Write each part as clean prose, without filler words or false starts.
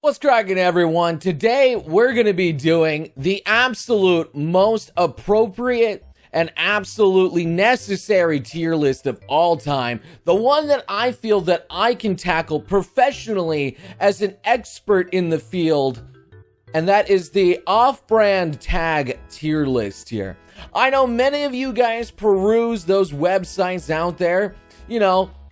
What's cracking, everyone? Today, we're going to be doing the absolute most appropriate and absolutely necessary tier list of all time. The one that I feel that I can tackle professionally as an expert in the field. And that is the Offbrand tag tier list here. I know many of you guys peruse those websites out there,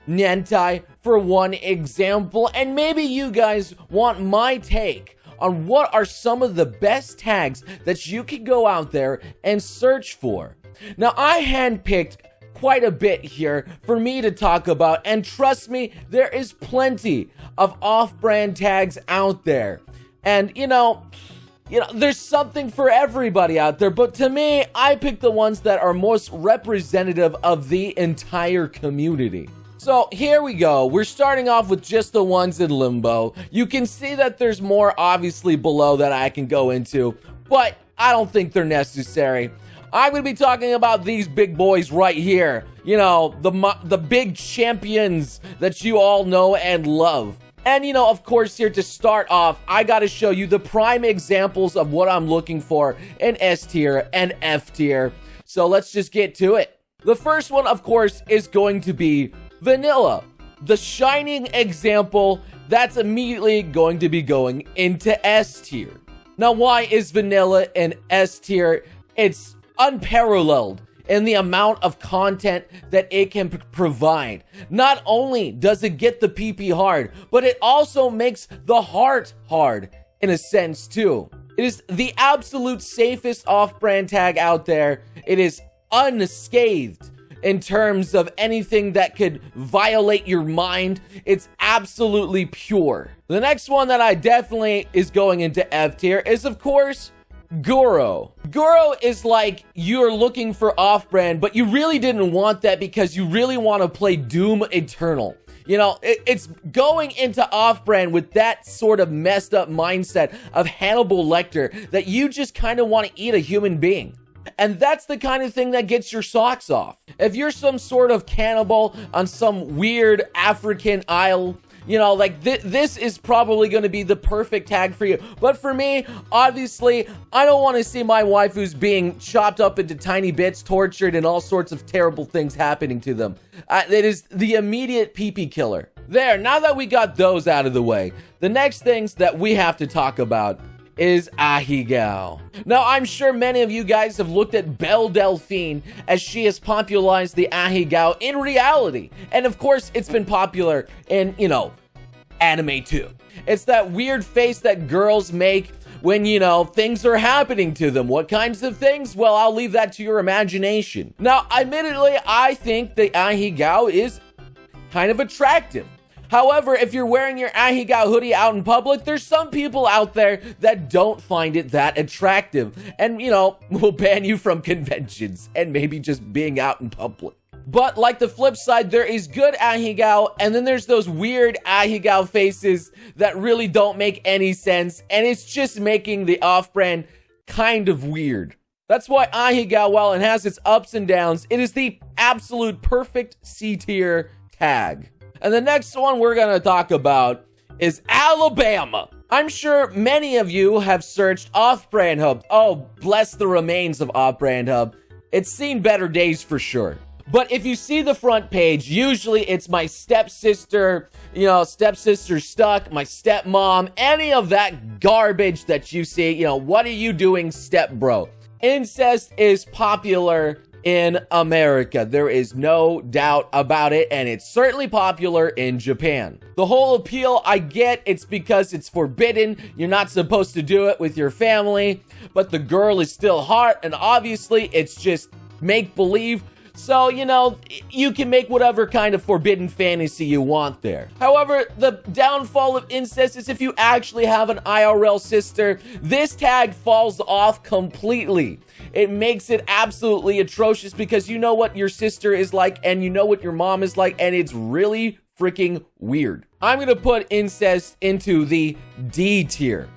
Nentai, for one example, and maybe you guys want my take on what are some of the best tags that you can go out there and search for. Now, I handpicked quite a bit here for me to talk about, and trust me, there is plenty of off-brand tags out there. And, there's something for everybody out there, but to me, I picked the ones that are most representative of the entire community. So here we go. We're starting off with just the ones in limbo. You can see that there's more obviously below that I can go into, but I don't think they're necessary. I'm going to be talking about these big boys right here. The big champions that you all know and love. And, of course, here to start off, I got to show you the prime examples of what I'm looking for in S tier and F tier. So let's just get to it. The first one, of course, is going to be Vanilla, the shining example that's immediately going to be going into S tier. Now, why is Vanilla in S tier? It's unparalleled in the amount of content that it can provide. Not only does it get the PP hard, but it also makes the heart hard in a sense too. It is the absolute safest off-brand tag out there. It is unscathed in terms of anything that could violate your mind. It's absolutely pure. The next one that I definitely is going into F tier is, of course, Goro. Goro is like you're looking for off-brand, but you really didn't want that because you really want to play Doom Eternal. It's going into off-brand with that sort of messed up mindset of Hannibal Lecter that you just kind of want to eat a human being. And that's the kind of thing that gets your socks off. If you're some sort of cannibal on some weird African isle, this is probably going to be the perfect tag for you. But for me, obviously, I don't want to see my waifus being chopped up into tiny bits, tortured, and all sorts of terrible things happening to them. It is the immediate pee-pee killer. There, now that we got those out of the way, the next things that we have to talk about is Ahegao. Now, I'm sure many of you guys have looked at Belle Delphine as she has popularized the Ahegao in reality. And of course, it's been popular in, anime too. It's that weird face that girls make when, things are happening to them. What kinds of things? Well, I'll leave that to your imagination. Now, admittedly, I think the Ahegao is kind of attractive. However, if you're wearing your Ahegao hoodie out in public, there's some people out there that don't find it that attractive and, will ban you from conventions and maybe just being out in public. But like the flip side, there is good Ahegao, and then there's those weird Ahegao faces that really don't make any sense, and it's just making the off-brand kind of weird. That's why Ahegao, while it has its ups and downs, it is the absolute perfect C tier tag. And the next one we're going to talk about is Alabama. I'm sure many of you have searched Offbrand Hub. Oh, bless the remains of Offbrand Hub. It's seen better days for sure. But if you see the front page, usually it's my stepsister, stepsister stuck, my stepmom, any of that garbage that you see. What are you doing, step bro? Incest is popular in America. There is no doubt about it, and it's certainly popular in Japan. The whole appeal, I get, it's because it's forbidden. You're not supposed to do it with your family, but the girl is still hot, and obviously it's just make-believe. So, you can make whatever kind of forbidden fantasy you want there. However, the downfall of incest is if you actually have an IRL sister, this tag falls off completely. It makes it absolutely atrocious because you know what your sister is like and you know what your mom is like, and it's really freaking weird. I'm gonna put incest into the D tier.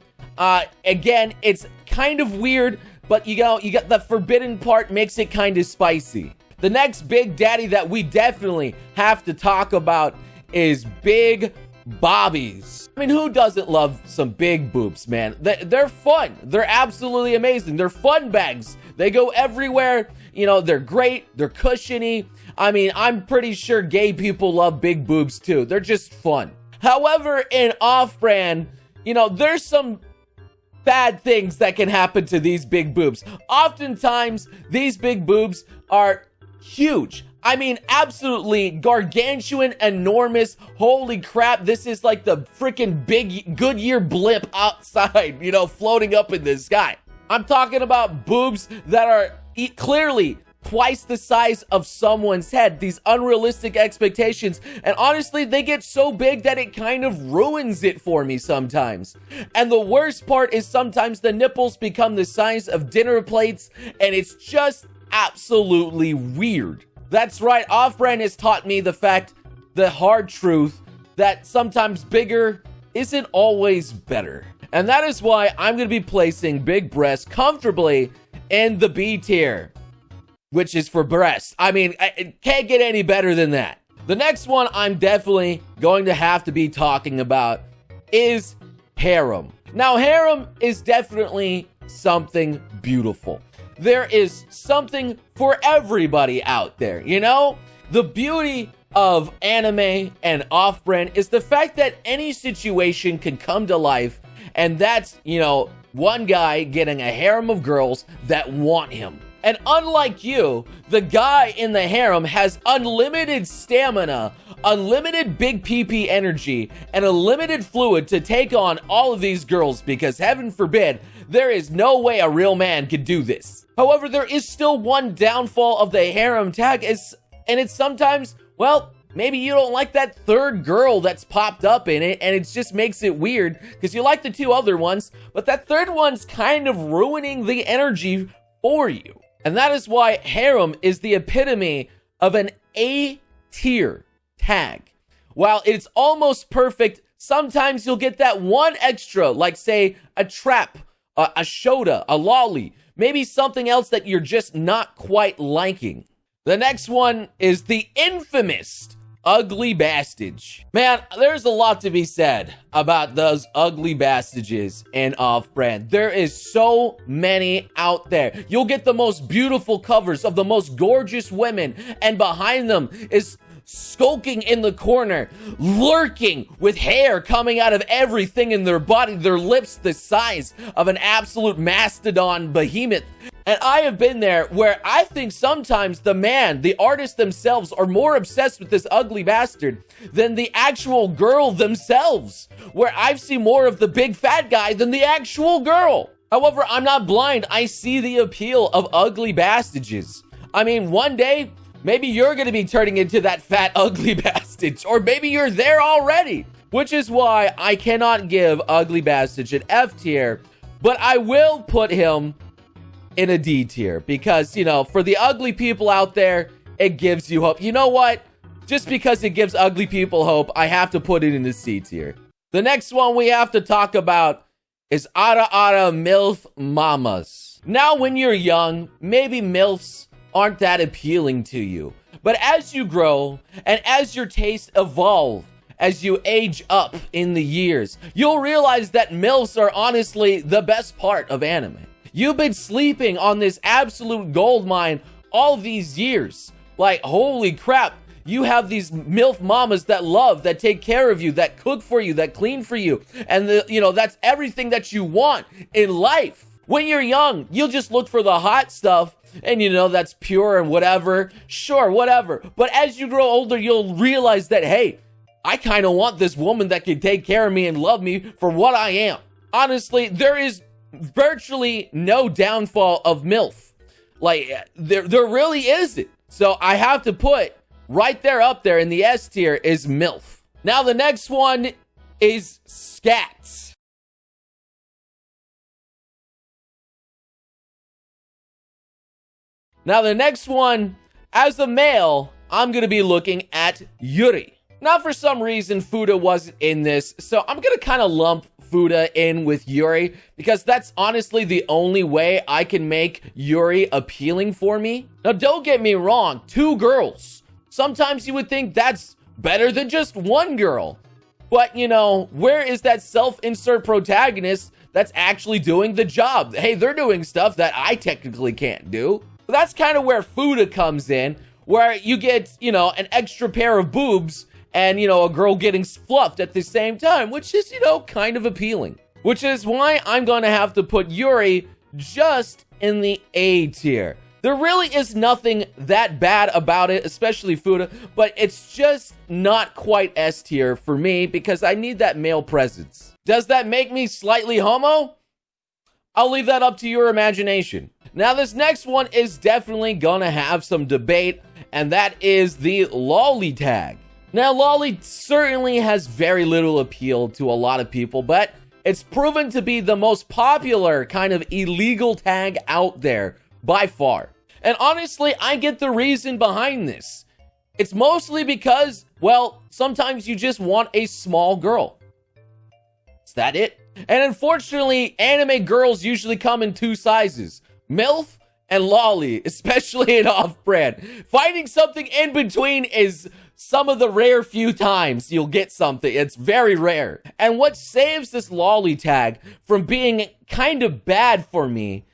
Again, it's kind of weird, but you got the forbidden part makes it kind of spicy. The next big daddy that we definitely have to talk about is Big bobbies. I mean, who doesn't love some big boobs, man? They're fun. They're absolutely amazing. They're fun bags. They go everywhere. You know, they're great. They're cushiony. I mean, I'm pretty sure gay people love big boobs too. They're just fun. However, in Offbrand, you know, there's some bad things that can happen to these big boobs. Oftentimes, these big boobs are huge. I mean, absolutely gargantuan, enormous. Holy crap, this is like the freaking big Goodyear blimp outside, you know, floating up in the sky. I'm talking about boobs that are clearly twice the size of someone's head. These unrealistic expectations. And honestly, they get so big that it kind of ruins it for me sometimes. And the worst part is sometimes the nipples become the size of dinner plates, and it's just absolutely weird. That's right, Offbrand has taught me the hard truth, that sometimes bigger isn't always better. And that is why I'm going to be placing big breasts comfortably in the B tier, which is for breasts. I mean, it can't get any better than that. The next one I'm definitely going to have to be talking about is harem. Now, harem is definitely something beautiful. There is something for everybody out there, you know? The beauty of anime and Offbrand is the fact that any situation can come to life, and that's, you know, one guy getting a harem of girls that want him. And unlike you, the guy in the harem has unlimited stamina, unlimited big PP energy, and unlimited fluid to take on all of these girls, because heaven forbid, there is no way a real man could do this. However, there is still one downfall of the harem tag, and it's sometimes, well, maybe you don't like that third girl that's popped up in it, and it just makes it weird because you like the two other ones, but that third one's kind of ruining the energy for you. And that is why harem is the epitome of an A tier tag. While it's almost perfect, sometimes you'll get that one extra, like say a trap, a shoda, a lolly, maybe something else that you're just not quite liking. The next one is the infamous ugly bastage. Man, there's a lot to be said about those ugly bastages in Offbrand. There is so many out there. You'll get the most beautiful covers of the most gorgeous women, and behind them is skulking in the corner, lurking with hair coming out of everything in their body, their lips the size of an absolute mastodon behemoth. And I have been there where I think sometimes the artist themselves are more obsessed with this ugly bastard than the actual girl themselves, where I've seen more of the big fat guy than the actual girl. However, I'm not blind. I see the appeal of ugly bastages. I mean, one day, maybe you're going to be turning into that fat, ugly bastard, or maybe you're there already, which is why I cannot give ugly bastage an F tier, but I will put him in a D tier because, you know, for the ugly people out there, it gives you hope. You know what? Just because it gives ugly people hope, I have to put it in the C tier. The next one we have to talk about is Ara Ara MILF Mamas. Now, when you're young, maybe MILFs aren't that appealing to you. But as you grow and as your tastes evolve, as you age up in the years, you'll realize that MILFs are honestly the best part of anime. You've been sleeping on this absolute gold mine all these years. Like, holy crap, you have these MILF mamas that love, that take care of you, that cook for you, that clean for you. And, that's everything that you want in life. When you're young, you'll just look for the hot stuff, and that's pure and whatever. Sure, whatever. But as you grow older, you'll realize that, hey, I kind of want this woman that can take care of me and love me for what I am. Honestly, there is virtually no downfall of MILF. Like, there really isn't. So I have to put right there up there in the S tier is MILF. Now the next one is Scats. Now the next one, as a male, I'm going to be looking at Yuri. Now for some reason, Fuda wasn't in this, so I'm going to kind of lump Fuda in with Yuri because that's honestly the only way I can make Yuri appealing for me. Now don't get me wrong, 2 girls. Sometimes you would think that's better than just 1 girl. But, you know, where is that self-insert protagonist that's actually doing the job? Hey, they're doing stuff that I technically can't do. That's kind of where Fuda comes in, where you get, you know, an extra pair of boobs and, you know, a girl getting fluffed at the same time, which is, you know, kind of appealing. Which is why I'm going to have to put Yuri just in the A tier. There really is nothing that bad about it, especially Fuda, but it's just not quite S tier for me because I need that male presence. Does that make me slightly homo? I'll leave that up to your imagination. Now, this next one is definitely gonna have some debate, and that is the lolly tag. Now, lolly certainly has very little appeal to a lot of people, but it's proven to be the most popular kind of illegal tag out there by far. And honestly, I get the reason behind this. It's mostly because, well, sometimes you just want a small girl. Is that it? And unfortunately, anime girls usually come in 2 sizes, MILF and lolly, especially in Offbrand. Finding something in between is some of the rare few times you'll get something. It's very rare. And what saves this lolly tag from being kind of bad for me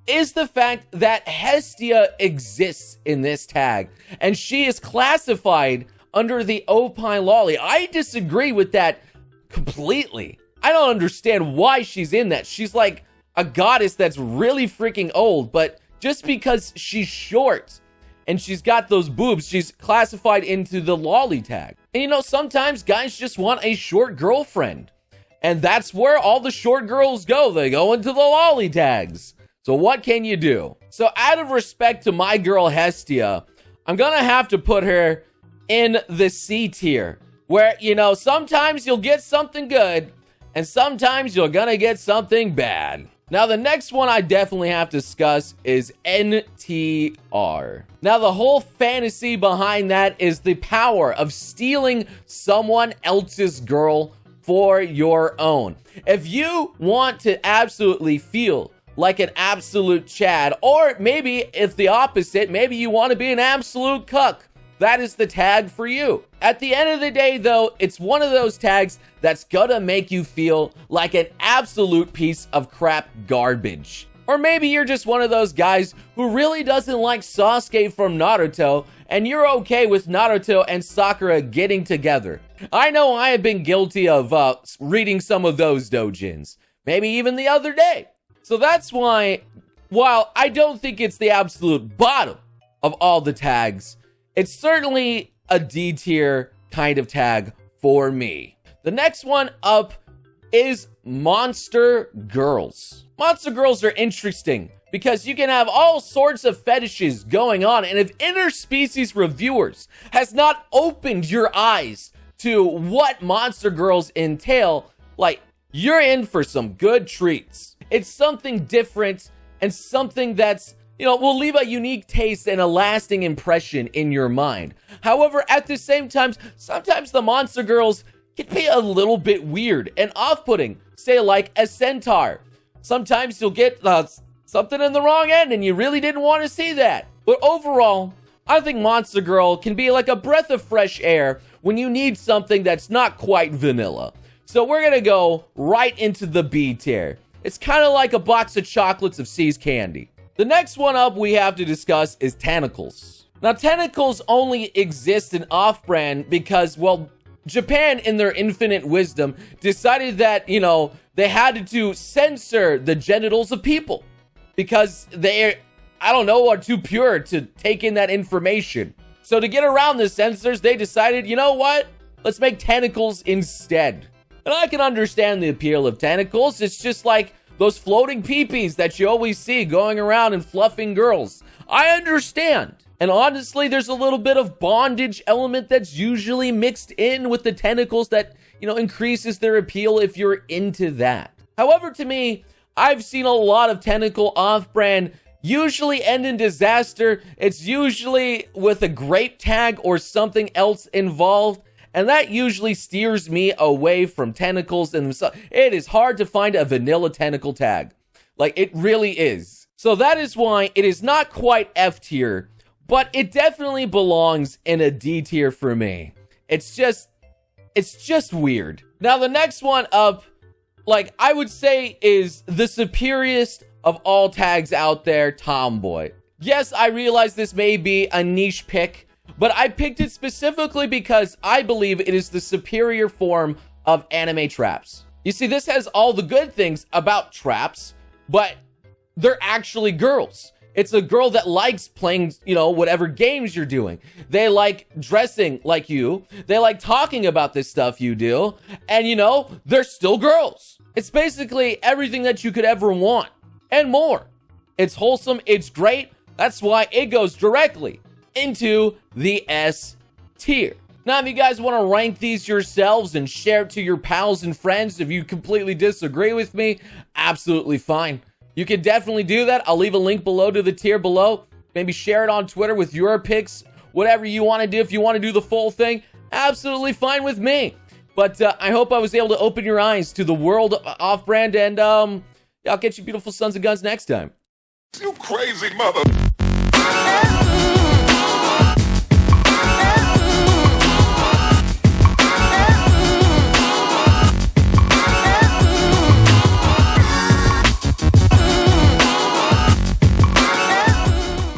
is the fact that Hestia exists in this tag, and she is classified under the Opine lolly. I disagree with that completely. I don't understand why she's in that. She's like a goddess that's really freaking old, but just because she's short and she's got those boobs, she's classified into the lolly tag. And you know, sometimes guys just want a short girlfriend, and that's where all the short girls go. They go into the lolly tags. So what can you do? So out of respect to my girl Hestia, I'm gonna have to put her in the C tier, where, you know, sometimes you'll get something good and sometimes you're gonna get something bad. Now, the next one I definitely have to discuss is NTR. Now, the whole fantasy behind that is the power of stealing someone else's girl for your own. If you want to absolutely feel like an absolute Chad, or maybe if the opposite, maybe you want to be an absolute cuck, that is the tag for you. At the end of the day, though, it's one of those tags that's gonna make you feel like an absolute piece of crap garbage. Or maybe you're just one of those guys who really doesn't like Sasuke from Naruto, and you're okay with Naruto and Sakura getting together. I know I have been guilty of reading some of those doujins, maybe even the other day. So that's why, while I don't think it's the absolute bottom of all the tags, it's certainly a D tier kind of tag for me. The next one up is Monster Girls. Monster Girls are interesting because you can have all sorts of fetishes going on, and if Interspecies Reviewers has not opened your eyes to what Monster Girls entail, like, you're in for some good treats. It's something different and something that's, you know, will leave a unique taste and a lasting impression in your mind. However, at the same time, sometimes the Monster Girls can be a little bit weird and off-putting. Say like a centaur. Sometimes you'll get something in the wrong end and you really didn't want to see that. But overall, I think Monster Girl can be like a breath of fresh air when you need something that's not quite vanilla. So we're gonna go right into the B tier. It's kind of like a box of chocolates of C's candy. The next one up we have to discuss is Tentacles. Now, Tentacles only exist in Offbrand because, well, Japan, in their infinite wisdom, decided that, you know, they had to censor the genitals of people because they, I don't know, are too pure to take in that information. So to get around the censors, they decided, you know what? Let's make tentacles instead. And I can understand the appeal of tentacles. It's just like those floating peepees that you always see going around and fluffing girls. I understand. And honestly, there's a little bit of bondage element that's usually mixed in with the tentacles that, you know, increases their appeal if you're into that. However, to me, I've seen a lot of tentacle off-brand usually end in disaster. It's usually with a grape tag or something else involved. And that usually steers me away from tentacles, and it is hard to find a vanilla tentacle tag. Like, it really is. So that is why it is not quite F tier, but it definitely belongs in a D tier for me. It's just, It's just weird. Now, the next one up, like, I would say is the superiorest of all tags out there, Tomboy. Yes, I realize this may be a niche pick, but I picked it specifically because I believe it is the superior form of anime traps. You see, this has all the good things about traps, but they're actually girls. It's a girl that likes playing, you know, whatever games you're doing. They like dressing like you. They like talking about this stuff you do. And, you know, they're still girls. It's basically everything that you could ever want and more. It's wholesome. It's great. That's why it goes directly into the S tier. Now, if you guys want to rank these yourselves and share it to your pals and friends, if you completely disagree with me, absolutely fine. You can definitely do that. I'll leave a link below to the tier below. Maybe share it on Twitter with your picks, whatever you want to do. If you want to do the full thing, absolutely fine with me. But I hope I was able to open your eyes to the world of Offbrand, and I'll get you beautiful sons of guns next time. You crazy mother...